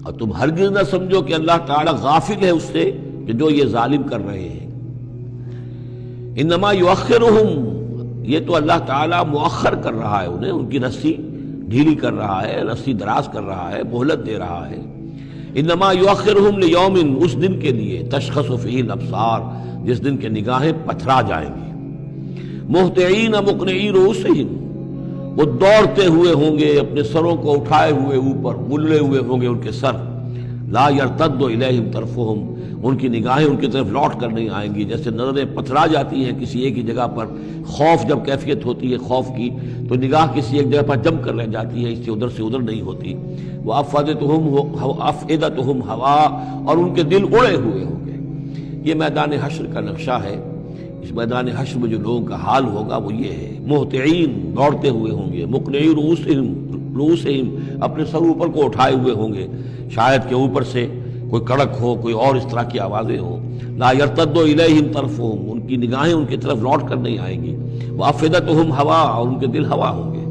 اور تم ہرگز نہ سمجھو کہ اللہ تعالیٰ غافل ہے اس سے کہ جو یہ ظالم کر رہے ہیں۔ انما یؤخرہم، یہ تو اللہ تعالیٰ مؤخر کر رہا ہے انہیں، ان کی رسی ڈھیلی کر رہا ہے، رسی دراز کر رہا ہے، مہلت دے رہا ہے۔ انما یؤخرہم لیوم، اس دن کے لیے تشخص فیہ الابصار، جس دن کے نگاہیں پتھرا جائیں گی۔ مہطعین مقنعی رؤوسہم، وہ دوڑتے ہوئے ہوں گے، اپنے سروں کو اٹھائے ہوئے اوپر، ملے ہوئے ہوں گے ان کے سر۔ لا یرتد الیہم طرفہم، ان کی نگاہیں ان کی طرف لوٹ کر نہیں آئیں گی، جیسے نظریں پتھرا جاتی ہیں کسی ایک ہی جگہ پر۔ خوف جب کیفیت ہوتی ہے خوف کی تو نگاہ کسی ایک جگہ پر جم کر رہ جاتی ہے، اس سے ادھر نہیں ہوتی۔ وَأَفْئِدَتُهُمْ ہوا، اور ان کے دل اڑے ہوئے ہوں گے۔ یہ میدان حشر کا نقشہ ہے۔ اس میدان حشر میں جو لوگوں کا حال ہوگا وہ یہ ہے، مہطعین، دوڑتے ہوئے ہوں گے، مقنعی رؤوسہم، اپنے سر اوپر کو اٹھائے ہوئے ہوں گے، شاید کہ اوپر سے کوئی کڑک ہو، کوئی اور اس طرح کی آوازیں ہوں۔ لا یرتد الیہم طرفہم، ان کی نگاہیں ان کی طرف لوٹ کر نہیں آئیں گی۔ وافئدتہم ہوا، اور ان کے دل ہوا ہوں گے۔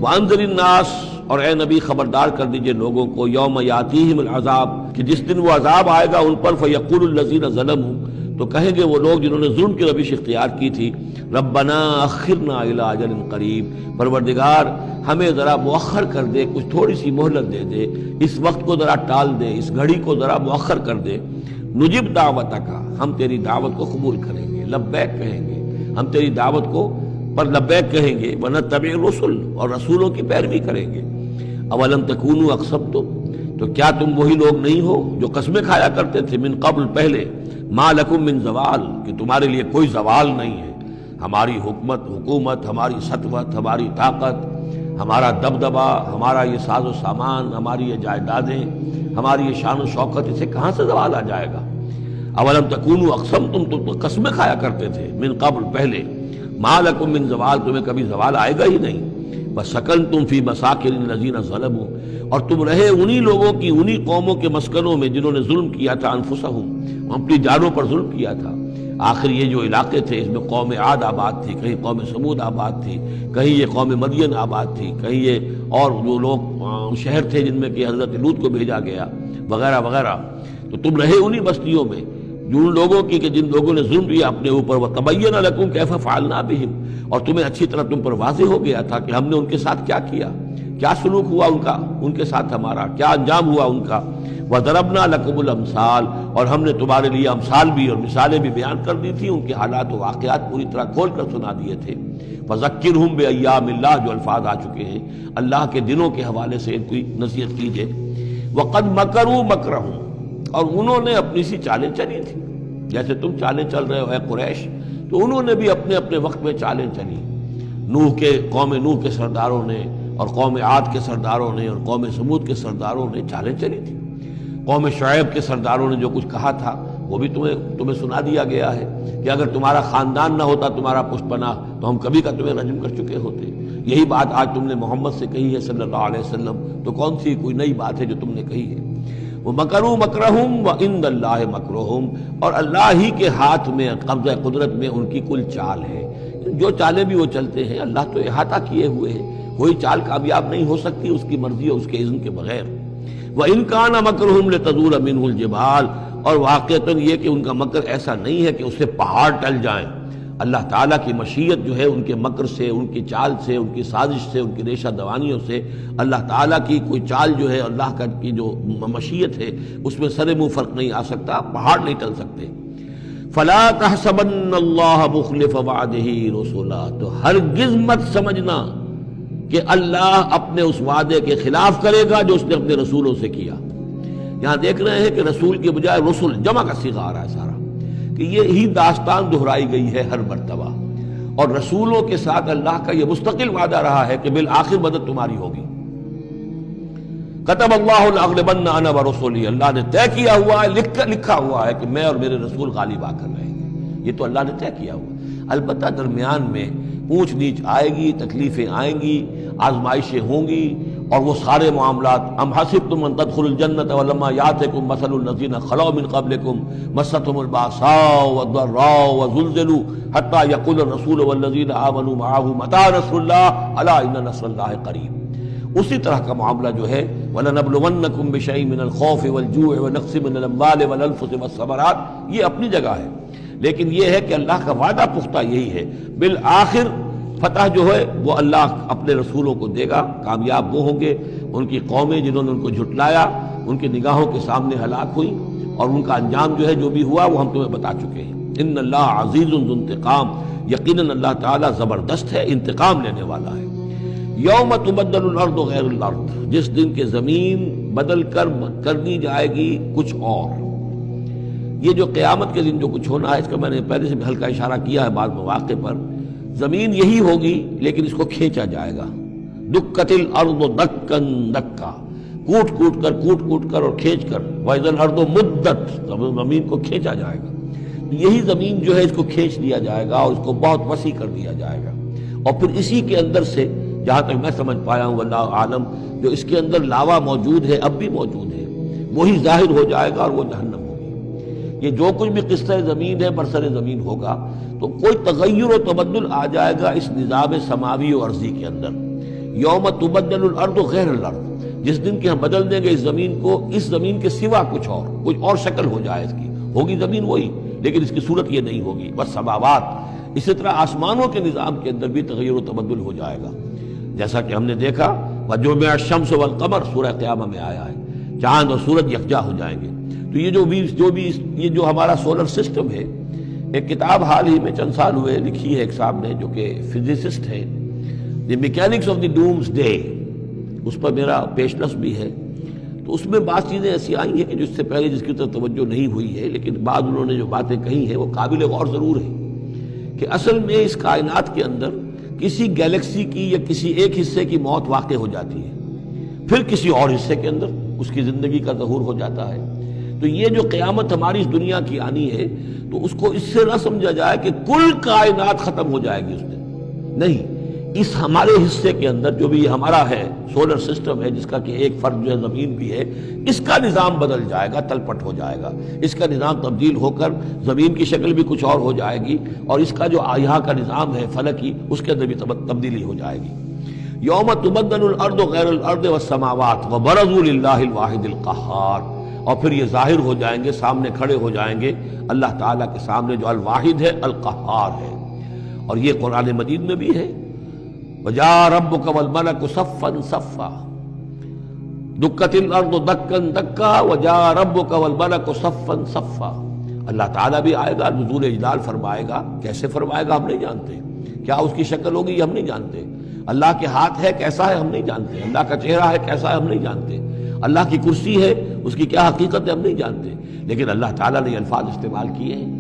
وانذر الناس، اور اے نبی خبردار کر دیجئے لوگوں کو، یوم یاتیہم العذاب، کہ جس دن وہ عذاب آئے گا ان پر، فیقول الذین ظلموا، تو کہیں گے وہ لوگ جنہوں نے ظلم کی روش اختیار کی تھی، ربنا اخرنا الی اجل قریب، پروردگار ہمیں ذرا مؤخر کر دے، کچھ تھوڑی سی مہلت دے دے، اس وقت کو ذرا ٹال دے، اس گھڑی کو ذرا مؤخر کر دے۔ نجب دعوتک، ہم تیری دعوت کو قبول کریں گے، لبیک کہیں گے، ہم تیری دعوت کو پر لبیک کہیں گے، ونتبع الرسل، اور رسولوں کی پیروی کریں گے۔ اولم تکونوا اقسمتم، تو کیا تم وہی لوگ نہیں ہو جو قسمیں کھایا کرتے تھے، من قبل، پہلے، ما لکم من زوال، کہ تمہارے لیے کوئی زوال نہیں ہے، ہماری حکومت، ہماری سطوت، ہماری طاقت، ہمارا دبدبا، ہمارا یہ ساز و سامان، ہماری یہ جائیدادیں، ہماری یہ شان و شوکت، اسے کہاں سے زوال آ جائے گا؟ اولم تکونوا اقسمتم، تم قسمیں کھایا کرتے تھے، من قبل، پہلے، ما لکم من زوال، تمہیں کبھی زوال آئے گا ہی نہیں۔ وَسَكَنْتُمْ فِي مَسَاكِنِ الَّذِينَ ظَلَمُوا، اور تم رہے انہی لوگوں کی، انہی قوموں کے مسکنوں میں جنہوں نے ظلم کیا تھا، انفسہم، اپنی جانوں پر ظلم کیا تھا۔ آخر یہ جو علاقے تھے اس میں قوم عاد آباد تھی، کہیں قوم سمود آباد تھی، کہیں یہ قوم مدین آباد تھی، کہیں یہ اور جو لوگ شہر تھے جن میں کہ حضرت لوط کو بھیجا گیا، وغیرہ وغیرہ۔ تو تم رہے انہی بستیوں میں جن لوگوں کی کہ جن لوگوں نے ظلم کیا اپنے اوپر، وَتَبَيَّنَ لَكُمْ كَيْفَ فَعَلْنَا بِهِمْ، اور تمہیں اچھی طرح تم پر واضح ہو گیا تھا کہ ہم نے ان کے ساتھ کیا کیا، کیا سلوک ہوا ان کا، ان کے ساتھ ہمارا کیا انجام ہوا ان کا۔ وَضَرَبْنَا لَكُمُ الْأَمْثَالَ، اور ہم نے تمہارے لیے امثال بھی اور مثالیں بھی بیان کر دی تھی، ان کے حالات و واقعات پوری طرح کھول کر سنا دیے تھے۔ فَذَكِّرْهُمْ بِأَيَّامِ اللَّهِ، جو الفاظ آ چکے ہیں اللہ کے دنوں کے حوالے سے ان کی نصیحت کیجیے۔ وَقَدْ مَكَرُوا مَكْرَهُمْ، اور انہوں نے اپنی سی چالیں چلی تھی، جیسے تم چالیں چل رہے ہو اے قریش، تو انہوں نے بھی اپنے اپنے وقت میں چالیں چلی۔ قوم نوح کے سرداروں نے، اور قوم عاد کے سرداروں نے، اور قوم سمود کے سرداروں نے چالیں چلی تھی۔ قوم شعیب کے سرداروں نے جو کچھ کہا تھا وہ بھی تمہیں سنا دیا گیا ہے کہ اگر تمہارا خاندان نہ ہوتا، تمہارا پشت پناہ، تو ہم کبھی کا تمہیں رجم کر چکے ہوتے۔ یہی بات آج تم نے محمد سے کہی ہے صلی اللہ علیہ وسلم، تو کون سی کوئی نئی بات ہے جو تم نے کہی ہے؟ وَمَكَرُوا مَكْرَهُمْ وَعِندَ اللَّهِ مَكْرُهُمْ، اور اللہ ہی کے ہاتھ میں، قبضہ قدرت میں ان کی کل چال ہے۔ جو چالیں بھی وہ چلتے ہیں اللہ تو احاطہ کیے ہوئے ہیں، کوئی چال کامیاب نہیں ہو سکتی اس کی مرضی اور اس کے اذن کے بغیر۔ وَإِن كَانَ مَكْرُهُمْ لِتَزُولَ مِنْهُ الْجِبَالُ، اور واقعتاً یہ کہ ان کا مکر ایسا نہیں ہے کہ اس سے پہاڑ ٹل جائیں۔ اللہ تعالیٰ کی مشیت جو ہے ان کے مکر سے، ان کی چال سے، ان کی سازش سے، ان کی ریشہ دوانیوں سے، اللہ تعالیٰ کی کوئی چال جو ہے، اللہ کی جو مشیت ہے اس میں سر منہ فرق نہیں آ سکتا، پہاڑ نہیں ٹل سکتے۔ فَلَا تَحْسَبَنَّ اللَّهَ مُخْلِفَ وَعْدِهِ رُسُلَهُ، تو ہرگز مت سمجھنا کہ اللہ اپنے اس وعدے کے خلاف کرے گا جو اس نے اپنے رسولوں سے کیا۔ یہاں دیکھ رہے ہیں کہ رسول کے بجائے رسل، جمع کا صیغہ آ رہا ہے سارا، کہ یہ ہی داستان دہرائی گئی ہے ہر مرتبہ، اور رسولوں کے ساتھ اللہ کا یہ مستقل وعدہ رہا ہے کہ بالآخر مدد تمہاری ہوگی۔ کتب اللہ لأغلبن انا ورسلی، اللہ نے طے کیا ہوا ہے، لکھا ہوا ہے کہ میں اور میرے رسول غالب آ کر رہیں گے، یہ تو اللہ نے طے کیا ہوا۔ البتہ درمیان میں اونچ نیچ آئے گی، تکلیفیں آئیں گی، آزمائشیں ہوں گی، اور وہ سارے معاملات، ام حسبتم ان تدخلوا الجنۃ ولما یاتکم مثل الذین خلوا من قبلکم مستهم الباساء والضراء وزلزلوا حتى يقول الرسول والذین آمنوا معه متى نصر الله الا ان نصر الله قریب۔ اسی طرح کا معاملہ جو ہے وَلَنَبْلُوَنَّكُمْ بِشَيْءٍ مِّنَ الْخَوْفِ وَالْجُوعِ وَنَقْصٍ مِّنَ الْأَمْوَالِ وَالْأَنفُسِ وَالثَّمَرَاتِ، یہ اپنی جگہ ہے، لیکن یہ ہے کہ اللہ کا وعدہ پختہ یہی ہے، بالآخر فتح جو ہے وہ اللہ اپنے رسولوں کو دے گا، کامیاب وہ ہوں گے، ان کی قومیں جنہوں نے ان کو جھٹلایا ان کی نگاہوں کے سامنے ہلاک ہوئی، اور ان کا انجام جو ہے جو بھی ہوا وہ ہم تمہیں بتا چکے ہیں۔ ان اللہ عزیز ذو انتقام، یقیناً اللہ تعالیٰ زبردست ہے، انتقام لینے والا ہے۔ یوم تبدل الارض غیر الارض، جس دن کے زمین بدل کر دی جائے گی کچھ اور۔ یہ جو قیامت کے دن جو کچھ ہونا ہے اس کا میں نے پہلے سے بھی ہلکا اشارہ کیا ہے بعض مواقع پر، زمین یہی ہوگی لیکن اس کو کھینچا جائے گا۔ دکت الارض دکن دکا، کوٹ کوٹ کر اور کھینچ کر، وَإِذَا الْأَرْضُ مُدَّتْ، زمین کو کھینچا جائے گا۔ یہی زمین جو ہے اس کو کھینچ لیا جائے گا اور اس کو بہت وسیع کر دیا جائے گا، اور پھر اسی کے اندر سے جہاں تک میں سمجھ پایا ہوں واللہ عالم، جو اس کے اندر لاوا موجود ہے اب بھی موجود ہے، وہی ظاہر ہو جائے گا اور وہ جہنم ہوگی۔ یہ جو کچھ بھی قصہ زمین ہے برسر زمین ہوگا تو کوئی تغیر و تبدل آ جائے گا اس نظام سماوی و ارضی کے اندر۔ یوم تبدل الارض غیر الارض، جس دن کے ہم بدل دیں گے اس زمین کو، اس زمین کے سوا کچھ اور شکل ہو جائے اس کی، ہوگی زمین وہی لیکن اس کی صورت یہ نہیں ہوگی۔ بس سماوات، اسی طرح آسمانوں کے نظام کے اندر بھی تغیر و تبدل ہو جائے گا، جیسا کہ ہم نے دیکھا وَجُمِعَ الشَّمْسُ وَالْقَمَرُ سورہ قیامہ میں آیا ہے، چاند اور سورج یکجا ہو جائیں گے۔ تو یہ جو ہمارا سولر سسٹم ہے، ایک کتاب حال ہی میں چند سال ہوئے لکھی ہے ایک صاحب نے جو کہ فزسسٹ ہے، the mechanics of the doomsday, اس پر میرا پیشنس بھی ہے۔ تو اس میں بعض چیزیں ایسی آئی ہیں کہ جس سے پہلے جس کی طرف توجہ نہیں ہوئی ہے، لیکن بعد انہوں نے جو باتیں کہی ہیں وہ قابل غور ضرور ہیں کہ اصل میں اس کائنات کے اندر کسی گیلیکسی کی یا کسی ایک حصے کی موت واقع ہو جاتی ہے، پھر کسی اور حصے کے اندر اس کی زندگی کا ظہور ہو جاتا ہے۔ تو یہ جو قیامت ہماری اس دنیا کی آنی ہے تو اس کو اس سے نہ سمجھا جائے کہ کل کائنات ختم ہو جائے گی اس دن، نہیں، اس ہمارے حصے کے اندر جو بھی ہمارا ہے سولر سسٹم ہے، جس کا کہ ایک فرد جو ہے زمین بھی ہے، اس کا نظام بدل جائے گا، تلپٹ ہو جائے گا، اس کا نظام تبدیل ہو کر زمین کی شکل بھی کچھ اور ہو جائے گی، اور اس کا جو یہاں کا نظام ہے فلکی، اس کے اندر بھی تبدیلی ہو جائے گی۔ یوم تبدل الارض غیر الارض والسماوات وبرزوا للہ الواحد القہار، اور پھر یہ ظاہر ہو جائیں گے، سامنے کھڑے ہو جائیں گے اللہ تعالیٰ کے سامنے جو الواحد ہے، القہار ہے۔ اور یہ قرآن مجید میں بھی ہے، وَجَاءَ رَبُّكَ وَالْمَلَكُ صَفًّا صَفًّا، دُكَّتِ الْأَرْضُ دَكًّا دَكًّا وَجَاءَ رَبُّكَ وَالْمَلَكُ صَفًّا صَفًّا، اللہ تعالیٰ بھی آئے گا، نزول اجلال فرمائے گا، کیسے فرمائے گا ہم نہیں جانتے، کیا اس کی شکل ہوگی یہ ہم نہیں جانتے، اللہ کے ہاتھ ہے کیسا ہے ہم نہیں جانتے، اللہ کا چہرہ ہے کیسا ہے ہم نہیں جانتے، اللہ کی کرسی ہے اس کی کیا حقیقت ہے ہم نہیں جانتے، لیکن اللہ تعالیٰ نے یہ الفاظ استعمال کیے ہیں۔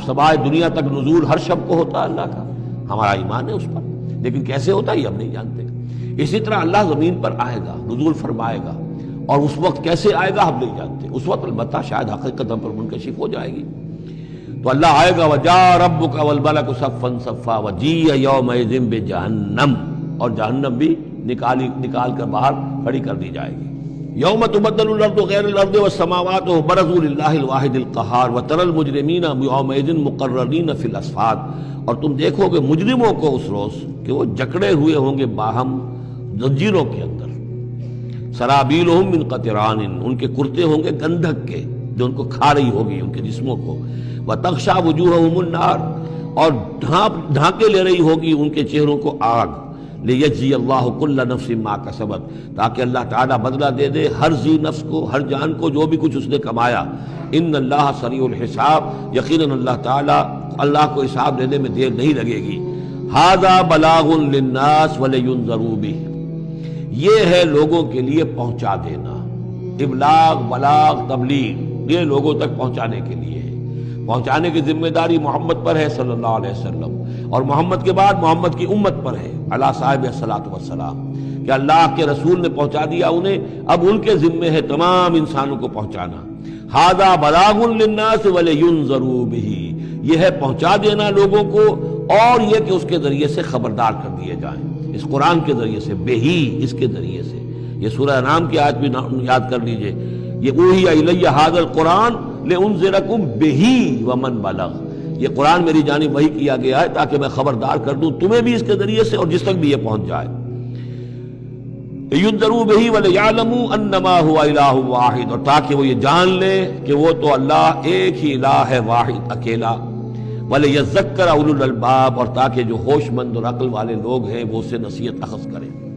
سمائے دنیا تک نزول ہر شب کو ہوتا ہے اللہ کا، ہمارا ایمان ہے اس پر، لیکن کیسے ہوتا ہے یہ ہم نہیں جانتے۔ اسی طرح اللہ زمین پر آئے گا، نزول فرمائے گا، اور اس وقت کیسے آئے گا ہم نہیں جانتے، اس وقت البتہ شاید حقیقت ہم پر منکشف ہو جائے گی۔ تو اللہ آئے گا وَجَاءَ رَبُّكَ وَالْمَلَكُ صَفًّا صَفًّا وَجِيءَ يَوْمَئِذٍ بِجَهَنَّمَ، اور جہنم بھی نکال کر باہر کھڑی کر دی جائے گی۔ یوم تبدل الارض غیر الارض والسماوات وبرزوا للہ الواحد القہار وتری المجرمین یومئذ مقرنین فی الاصفاد، اور تم دیکھو گے مجرموں کو اس روز کہ وہ جکڑے ہوئے ہوں گے باہم زنجیروں کے اندر، سرابیلہم من قطران، ان کے کرتے ہوں گے گندھک کے جو ان کو کھا رہی ہوگی ان کے جسموں کو، وتغشی وجوہہم النار، اور ڈھانکے لے رہی ہوگی ان کے چہروں کو آگ، لیجزی اللہ کل نفس ما کسبت، تاکہ اللہ تعالیٰ بدلہ دے دے ہر ذی نفس کو، ہر جان کو جو بھی کچھ اس نے کمایا۔ ان اللہ سریع الحساب، یقیناً اللہ تعالیٰ اللہ کو حساب لینے میں دیر نہیں لگے گی۔ ھذا بلاغ للناس ولینذروا بہ، یہ ہے لوگوں کے لیے پہنچا دینا، ابلاغ، بلاغ، تبلیغ، یہ لوگوں تک پہنچانے کے لیے ہے۔ پہنچانے کی ذمہ داری محمد پر ہے صلی اللہ علیہ وسلم، اور محمد کے بعد محمد کی امت پر ہے علی صاحب الصلاۃ والسلام، کہ اللہ کے رسول نے پہنچا دیا انہیں، اب ان کے ذمے ہے تمام انسانوں کو پہنچانا۔ ھذا بلاغ للناس ولینذروا بہ، یہ ہے پہنچا دینا لوگوں کو، اور یہ کہ اس کے ذریعے سے خبردار کر دیے جائیں، اس قرآن کے ذریعے سے، بہی، اس کے ذریعے سے۔ یہ سورہ انعام کی آیت بھی یاد کر لیجئے، یہ اوحی الی ھذا القرآن لانذرکم بہ ومن بلغ، یہ قرآن میری جانب وحی کیا گیا ہے تاکہ میں خبردار کر دوں تمہیں بھی اس کے ذریعے سے اور جس تک بھی یہ پہنچ جائے۔ یُنذروا بہ ولیعلموا انما هو الہ واحد، اور تاکہ وہ یہ جان لے کہ وہ تو اللہ ایک ہی الہ ہے، واحد اکیلا، ولیذکر اولو الالباب، اور تاکہ جو ہوش مند اور عقل والے لوگ ہیں وہ اس سے نصیحت اخذ کریں۔